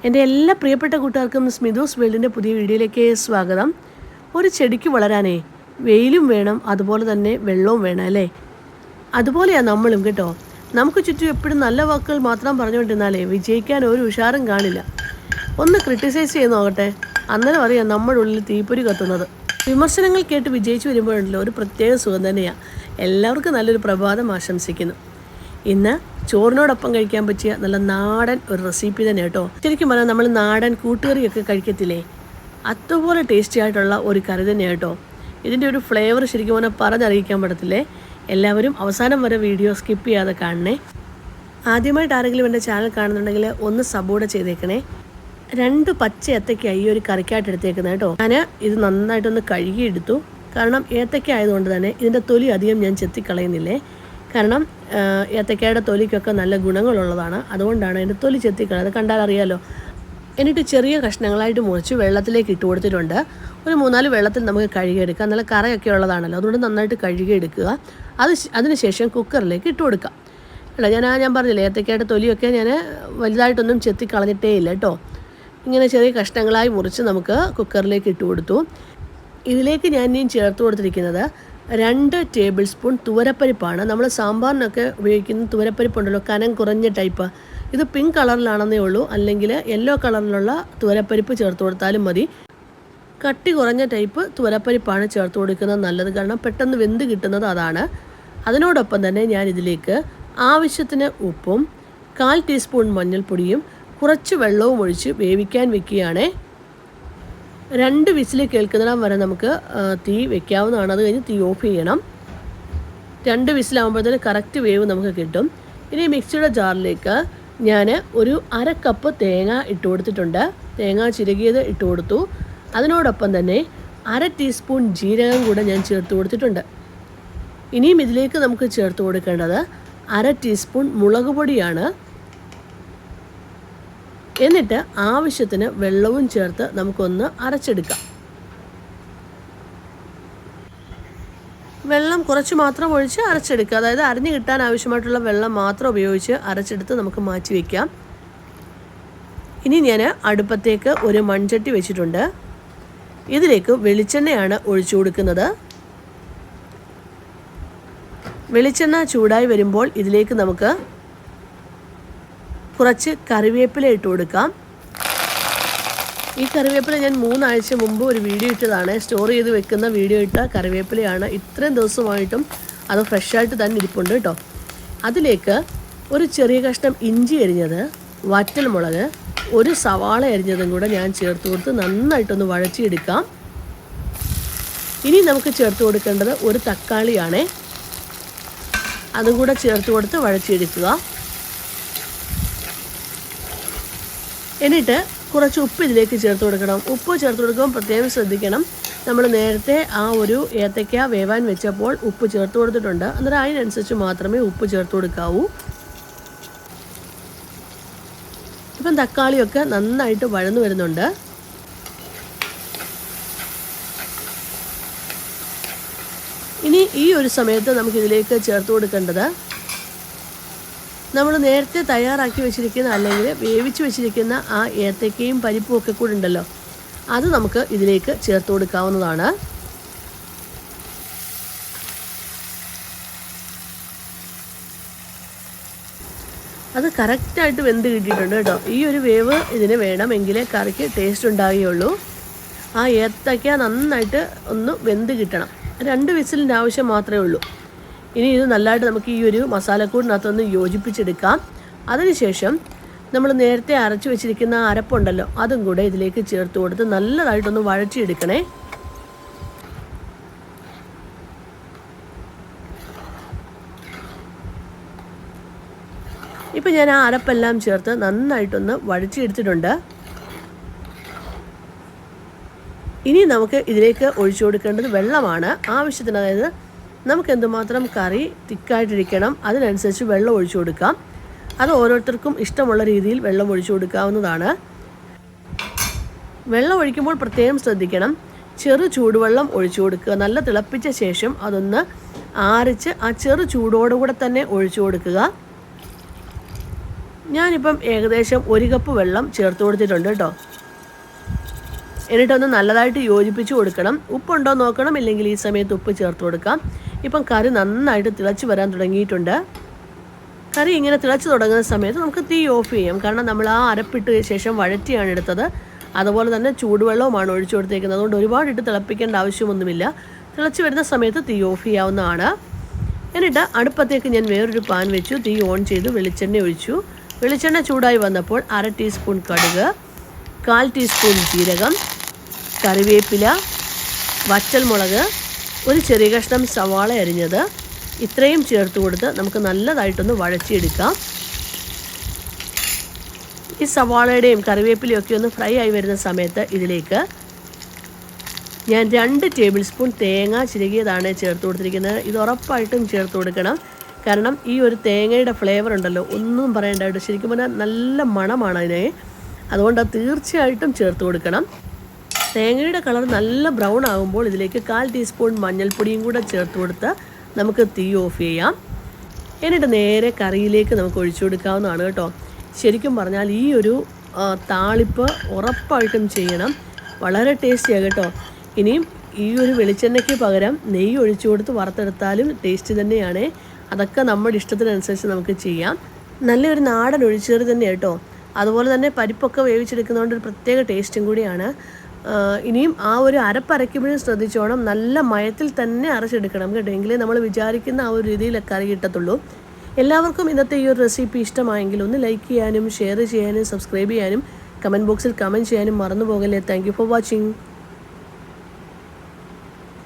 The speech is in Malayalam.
എൻ്റെ എല്ലാ പ്രിയപ്പെട്ട കൂട്ടുകാർക്കും സ്മിതൂസ് വേൾഡിൻ്റെ പുതിയ വീഡിയോയിലേക്ക് സ്വാഗതം. ഒരു ചെടിക്ക് വളരാനേ വെയിലും വേണം, അതുപോലെ തന്നെ വെള്ളവും വേണം അല്ലേ? അതുപോലെയാണ് നമ്മളും കേട്ടോ. നമുക്ക് ചുറ്റും എപ്പോഴും നല്ല വാക്കുകൾ മാത്രം പറഞ്ഞുകൊണ്ടിരുന്നാലേ വിജയിക്കാൻ ഒരു ഉഷാറും കാണില്ല. ഒന്ന് ക്രിട്ടിസൈസ് ചെയ്ത് നോക്കട്ടെ, അന്നേരം അറിയാം നമ്മുടെ ഉള്ളിൽ തീപ്പൊരി കത്തുന്നത്. വിമർശനങ്ങൾ കേട്ട് വിജയിച്ചു വരുമ്പോഴല്ലോ ഒരു പ്രത്യേക സുഖം തന്നെയാണ്. എല്ലാവർക്കും നല്ലൊരു പ്രഭാതം ആശംസിക്കുന്നു. ഇന്ന് ചോറിനോടൊപ്പം കഴിക്കാൻ പറ്റിയ നല്ല നാടൻ ഒരു റെസിപ്പി തന്നെ കേട്ടോ. ശരിക്കും പറഞ്ഞാൽ നമ്മൾ നാടൻ കൂട്ടുകറിയൊക്കെ കഴിക്കത്തില്ലേ, അതുപോലെ ടേസ്റ്റി ആയിട്ടുള്ള ഒരു കറി തന്നെ കേട്ടോ. ഇതിൻ്റെ ഒരു ഫ്ലേവർ ശരിക്കും പറഞ്ഞാൽ പറഞ്ഞറിയിക്കാൻ പറ്റത്തില്ലേ. എല്ലാവരും അവസാനം വരെ വീഡിയോ സ്കിപ്പ് ചെയ്യാതെ കാണണേ. ആദ്യമായിട്ട് ആരെങ്കിലും എൻ്റെ ചാനൽ കാണുന്നുണ്ടെങ്കിൽ ഒന്ന് സപ്പോർട്ട് ചെയ്തേക്കണേ. 2 പച്ച ഏത്തയ്ക്ക ഈ ഒരു കറിക്കായിട്ട് എടുത്തേക്കുന്നത് കേട്ടോ. ഞാൻ ഇത് നന്നായിട്ടൊന്ന് കഴുകിയെടുത്തു. കാരണം ഏത്തയ്ക്ക ആയതുകൊണ്ട് തന്നെ ഇതിൻ്റെ തൊലി അധികം ഞാൻ ചെത്തിക്കളയുന്നില്ലേ. കാരണം ഏത്തയ്ക്കയുടെ തൊലിക്കൊക്കെ നല്ല ഗുണങ്ങളുള്ളതാണ്, അതുകൊണ്ടാണ് അതിൻ്റെ തൊലി ചെത്തിക്കളയത്. കണ്ടാൽ അറിയാമല്ലോ. എന്നിട്ട് ചെറിയ കഷ്ണങ്ങളായിട്ട് മുറിച്ച് വെള്ളത്തിലേക്ക് ഇട്ട് കൊടുത്തിട്ടുണ്ട്. ഒരു 3-4 വെള്ളത്തിൽ നമുക്ക് കഴുകിയെടുക്കാം. നല്ല കറയൊക്കെ ഉള്ളതാണല്ലോ, അതുകൊണ്ട് നന്നായിട്ട് കഴുകിയെടുക്കുക. അതിനുശേഷം കുക്കറിലേക്ക് ഇട്ട് കൊടുക്കാം. അല്ല, ഞാൻ പറഞ്ഞില്ലേ, ഏത്തയ്ക്കയുടെ തൊലിയൊക്കെ ഞാൻ വലുതായിട്ടൊന്നും ചെത്തിക്കളഞ്ഞിട്ടേ ഇല്ല കേട്ടോ. ഇങ്ങനെ ചെറിയ കഷ്ണങ്ങളായി മുറിച്ച് നമുക്ക് കുക്കറിലേക്ക് ഇട്ട് കൊടുത്തു. ഇതിലേക്ക് ഞാൻ ഇനിയും ചേർത്ത് കൊടുത്തിരിക്കുന്നത് 2 ടേബിൾ സ്പൂൺ തുവരപ്പരിപ്പാണ്. നമ്മൾ സാമ്പാറിനൊക്കെ ഉപയോഗിക്കുന്ന തുവരപ്പരിപ്പുണ്ടല്ലോ, കനം കുറഞ്ഞ ടൈപ്പ്. ഇത് പിങ്ക് കളറിലാണെന്നേ ഉള്ളൂ, അല്ലെങ്കിൽ യെല്ലോ കളറിലുള്ള തുവരപ്പരിപ്പ് ചേർത്ത് കൊടുത്താലും മതി. കട്ടി കുറഞ്ഞ ടൈപ്പ് തുവരപ്പരിപ്പാണ് ചേർത്ത് കൊടുക്കുന്നത് നല്ലത്, കാരണം പെട്ടെന്ന് വെന്ത് കിട്ടുന്നത് അതാണ്. അതിനോടൊപ്പം തന്നെ ഞാൻ ഇതിലേക്ക് ആവശ്യത്തിന് ഉപ്പും 1/4 ടീസ്പൂൺ മഞ്ഞൾപ്പൊടിയും കുറച്ച് വെള്ളവും ഒഴിച്ച് വേവിക്കാൻ വെക്കുകയാണ്. 2 വിസിൽ കേൾക്കുന്നിടം വരെ നമുക്ക് തീ വെക്കാവുന്നതാണ്. അത് കഴിഞ്ഞ് തീ ഓഫ് ചെയ്യണം. 2 വിസിലാകുമ്പോഴത്തേന് കറക്റ്റ് വേവ് നമുക്ക് കിട്ടും. ഇനി മിക്സിയുടെ ജാറിലേക്ക് ഞാൻ ഒരു 1/2 കപ്പ് തേങ്ങ ഇട്ട് കൊടുത്തിട്ടുണ്ട്. തേങ്ങ ചിരകിയത് ഇട്ട് കൊടുത്തു. അതിനോടൊപ്പം തന്നെ 1/2 ടീസ്പൂൺ ജീരകം കൂടെ ഞാൻ ചേർത്ത് കൊടുത്തിട്ടുണ്ട്. ഇനിയും ഇതിലേക്ക് നമുക്ക് ചേർത്ത് കൊടുക്കേണ്ടത് 1/2 ടീസ്പൂൺ മുളക് പൊടിയാണ്. എന്നിട്ട് ആവശ്യത്തിന് വെള്ളവും ചേർത്ത് നമുക്കൊന്ന് അരച്ചെടുക്കാം. വെള്ളം കുറച്ച് മാത്രം ഒഴിച്ച് അരച്ചെടുക്കുക. അതായത് അരിഞ്ഞു കിട്ടാൻ ആവശ്യമായിട്ടുള്ള വെള്ളം മാത്രം ഉപയോഗിച്ച് അരച്ചെടുത്ത് നമുക്ക് മാറ്റി വയ്ക്കാം. ഇനി ഞാൻ അടുപ്പത്തേക്ക് ഒരു മൺചട്ടി വെച്ചിട്ടുണ്ട്. ഇതിലേക്ക് വെളിച്ചെണ്ണയാണ് ഒഴിച്ചു കൊടുക്കുന്നത്. വെളിച്ചെണ്ണ ചൂടായി വരുമ്പോൾ ഇതിലേക്ക് നമുക്ക് കുറച്ച് കറിവേപ്പില ഇട്ട് കൊടുക്കാം. ഈ കറിവേപ്പില ഞാൻ 3 ആഴ്ച മുമ്പ് ഒരു വീഡിയോ ഇട്ടതാണ്. സ്റ്റോർ ചെയ്ത് വെക്കുന്ന വീഡിയോ ഇട്ട കറിവേപ്പിലയാണ്. ഇത്രയും ദിവസമായിട്ടും അത് ഫ്രഷായിട്ട് തന്നെ ഇരിപ്പുണ്ട് കേട്ടോ. അതിലേക്ക് ഒരു ചെറിയ കഷ്ണം ഇഞ്ചി അരിഞ്ഞത്, വറ്റൽമുളക്, ഒരു സവാള അരിഞ്ഞതും കൂടെ ഞാൻ ചേർത്ത് കൊടുത്ത് നന്നായിട്ടൊന്ന് വഴറ്റിയെടുക്കാം. ഇനി നമുക്ക് ചേർത്ത് കൊടുക്കേണ്ടത് ഒരു തക്കാളിയാണ്. അതും കൂടെ ചേർത്ത് കൊടുത്ത് വഴറ്റിയെടുക്കുക. എന്നിട്ട് കുറച്ച് ഉപ്പ് ഇതിലേക്ക് ചേർത്ത് കൊടുക്കണം. ഉപ്പ് ചേർത്ത് കൊടുക്കുമ്പോൾ പ്രത്യേകം ശ്രദ്ധിക്കണം. നമ്മൾ നേരത്തെ ആ ഒരു ഏത്തയ്ക്ക വേവാൻ വെച്ചപ്പോൾ ഉപ്പ് ചേർത്ത് കൊടുത്തിട്ടുണ്ട്. അന്നേരം അതിനനുസരിച്ച് മാത്രമേ ഉപ്പ് ചേർത്ത് കൊടുക്കാവൂ. ഇപ്പം തക്കാളിയൊക്കെ നന്നായിട്ട് വഴന്നു വരുന്നുണ്ട്. ഇനി ഈ ഒരു സമയത്ത് നമുക്കിതിലേക്ക് ചേർത്ത് കൊടുക്കേണ്ടത് നമ്മൾ നേരത്തെ തയ്യാറാക്കി വെച്ചിരിക്കുന്ന, അല്ലെങ്കിൽ വേവിച്ച് വെച്ചിരിക്കുന്ന ആ ഏത്തയ്ക്കയും പരിപ്പും ഒക്കെ കൂടെ ഉണ്ടല്ലോ, അത് നമുക്ക് ഇതിലേക്ക് ചേർത്ത് കൊടുക്കാവുന്നതാണ്. അത് കറക്റ്റായിട്ട് വെന്ത് കിട്ടിയിട്ടുണ്ട് കേട്ടോ. ഈ ഒരു വേവ് ഇതിന് വേണമെങ്കിലേ കറിക്ക് ടേസ്റ്റ് ഉണ്ടാവുകയുള്ളൂ. ആ ഏത്തയ്ക്ക നന്നായിട്ട് ഒന്ന് വെന്ത് കിട്ടണം. 2 വിസിലിൻ്റെ ആവശ്യം മാത്രമേ ഉള്ളൂ. ഇനി ഇത് നല്ലതായിട്ട് നമുക്ക് ഈ ഒരു മസാലക്കൂടിനകത്തൊന്ന് യോജിപ്പിച്ചെടുക്കാം. അതിനുശേഷം നമ്മൾ നേരത്തെ അരച്ചു വെച്ചിരിക്കുന്ന അരപ്പുണ്ടല്ലോ, അതും കൂടെ ഇതിലേക്ക് ചേർത്ത് കൊടുത്ത് നല്ലതായിട്ടൊന്ന് വഴറ്റിയെടുക്കണേ. ഇപ്പം ഞാൻ ആ അരപ്പെല്ലാം ചേർത്ത് നന്നായിട്ടൊന്ന് വഴറ്റിയെടുത്തിട്ടുണ്ട്. ഇനി നമുക്ക് ഇതിലേക്ക് ഒഴിച്ചു കൊടുക്കേണ്ടത് വെള്ളമാണ്. ആവശ്യത്തിന്, അതായത് നമുക്ക് എന്തുമാത്രം കറി തിക്കായിട്ടിരിക്കണം അതിനനുസരിച്ച് വെള്ളം ഒഴിച്ചു കൊടുക്കാം. അത് ഓരോരുത്തർക്കും ഇഷ്ടമുള്ള രീതിയിൽ വെള്ളം ഒഴിച്ചു കൊടുക്കാവുന്നതാണ്. വെള്ളം ഒഴിക്കുമ്പോൾ പ്രത്യേകം ശ്രദ്ധിക്കണം. ചെറു ചൂടുവെള്ളം ഒഴിച്ചു കൊടുക്കുക. നല്ല തിളപ്പിച്ച ശേഷം അതൊന്ന് ആറിച്ച് ആ ചെറു ചൂടോടുകൂടെ തന്നെ ഒഴിച്ചു കൊടുക്കുക. ഞാനിപ്പം ഏകദേശം 1 കപ്പ് വെള്ളം ചേർത്ത് കൊടുത്തിട്ടുണ്ട് കേട്ടോ. എന്നിട്ടൊന്ന് നല്ലതായിട്ട് യോജിപ്പിച്ച് കൊടുക്കണം. ഉപ്പുണ്ടോ നോക്കണം, ഇല്ലെങ്കിൽ ഈ സമയത്ത് ഉപ്പ് ചേർത്ത് കൊടുക്കാം. ഇപ്പം കറി നന്നായിട്ട് തിളച്ച് വരാൻ തുടങ്ങിയിട്ടുണ്ട്. കറി ഇങ്ങനെ തിളച്ച് തുടങ്ങുന്ന സമയത്ത് നമുക്ക് തീ ഓഫ് ചെയ്യാം. കാരണം നമ്മൾ ആ അരപ്പിട്ട് ശേഷം വഴറ്റിയാണ് എടുത്തത്. അതുപോലെ തന്നെ ചൂടുവെള്ളവുമാണ് ഒഴിച്ചു കൊടുത്തേക്കുന്നത്. അതുകൊണ്ട് ഒരുപാടിട്ട് തിളപ്പിക്കേണ്ട ആവശ്യമൊന്നുമില്ല. തിളച്ച് വരുന്ന സമയത്ത് തീ ഓഫ് ചെയ്യാവുന്നതാണ്. എന്നിട്ട് അടുപ്പത്തേക്ക് ഞാൻ വേറൊരു പാൻ വെച്ചു. തീ ഓൺ ചെയ്തു വെളിച്ചെണ്ണ ഒഴിച്ചു. വെളിച്ചെണ്ണ ചൂടായി വന്നപ്പോൾ 1/2 ടീസ്പൂൺ കടുക്, 1/4 ടീസ്പൂൺ ജീരകം, കറിവേപ്പില, വറ്റൽമുളക്, ഒരു ചെറിയ കഷ്ണം സവാള അരിഞ്ഞത്, ഇത്രയും ചേർത്ത് കൊടുത്ത് നമുക്ക് നല്ലതായിട്ടൊന്ന് വഴറ്റിയെടുക്കാം. ഈ സവാളയുടെയും കറിവേപ്പിലയും ഒക്കെ ഒന്ന് ഫ്രൈ ആയി വരുന്ന സമയത്ത് ഇതിലേക്ക് ഞാൻ 2 ടേബിൾ സ്പൂൺ തേങ്ങ ചിരകിയതാണ് ചേർത്ത് കൊടുത്തിരിക്കുന്നത്. ഇത് ഉറപ്പായിട്ടും ചേർത്ത് കൊടുക്കണം. കാരണം ഈ ഒരു തേങ്ങയുടെ ഫ്ലേവർ ഉണ്ടല്ലോ, ഒന്നും പറയേണ്ട. ശരിക്കും പറഞ്ഞാൽ നല്ല മണമാണ് അതിനെ. അതുകൊണ്ട് അത് തീർച്ചയായിട്ടും ചേർത്ത് കൊടുക്കണം. തേങ്ങയുടെ കളർ നല്ല ബ്രൗൺ ആകുമ്പോൾ ഇതിലേക്ക് 1/4 ടീസ്പൂൺ മഞ്ഞൾപ്പൊടിയും കൂടെ ചേർത്ത് കൊടുത്ത് നമുക്ക് തീ ഓഫ് ചെയ്യാം. എന്നിട്ട് നേരെ കറിയിലേക്ക് നമുക്ക് ഒഴിച്ചു കൊടുക്കാവുന്നതാണ് കേട്ടോ. ശരിക്കും പറഞ്ഞാൽ ഈ ഒരു താളിപ്പ് ഉറപ്പായിട്ടും ചെയ്യണം. വളരെ ടേസ്റ്റിയാണ് കേട്ടോ. ഇനിയും ഈ ഒരു വെളിച്ചെണ്ണയ്ക്ക് പകരം നെയ്യ് ഒഴിച്ചു കൊടുത്ത് വറുത്തെടുത്താലും ടേസ്റ്റ് തന്നെയാണ്. അതൊക്കെ നമ്മുടെ ഇഷ്ടത്തിനനുസരിച്ച് നമുക്ക് ചെയ്യാം. നല്ലൊരു നാടൻ ഒഴിച്ചുകറി തന്നെയാണ് കേട്ടോ. അതുപോലെ തന്നെ പരിപ്പൊക്കെ വേവിച്ചെടുക്കുന്നതുകൊണ്ട് ഒരു പ്രത്യേക ടേസ്റ്റും കൂടിയാണ്. ഇനിയും ആ ഒരു അരപ്പരയ്ക്കുമ്പോഴും ശ്രദ്ധിച്ചോണം, നല്ല മയത്തിൽ തന്നെ അരച്ചെടുക്കണം കേട്ടോ. എങ്കിലേ നമ്മൾ വിചാരിക്കുന്ന ആ ഒരു രീതിയിലൊക്കെ കറി കിട്ടത്തുള്ളൂ. എല്ലാവർക്കും ഇന്നത്തെ ഈ ഒരു റെസിപ്പി ഇഷ്ടമായെങ്കിൽ ഒന്ന് ലൈക്ക് ചെയ്യാനും ഷെയർ ചെയ്യാനും സബ്സ്ക്രൈബ് ചെയ്യാനും കമൻറ്റ് ബോക്സിൽ കമൻറ്റ് ചെയ്യാനും മറന്നു പോകല്ലേ. Thank you for watching.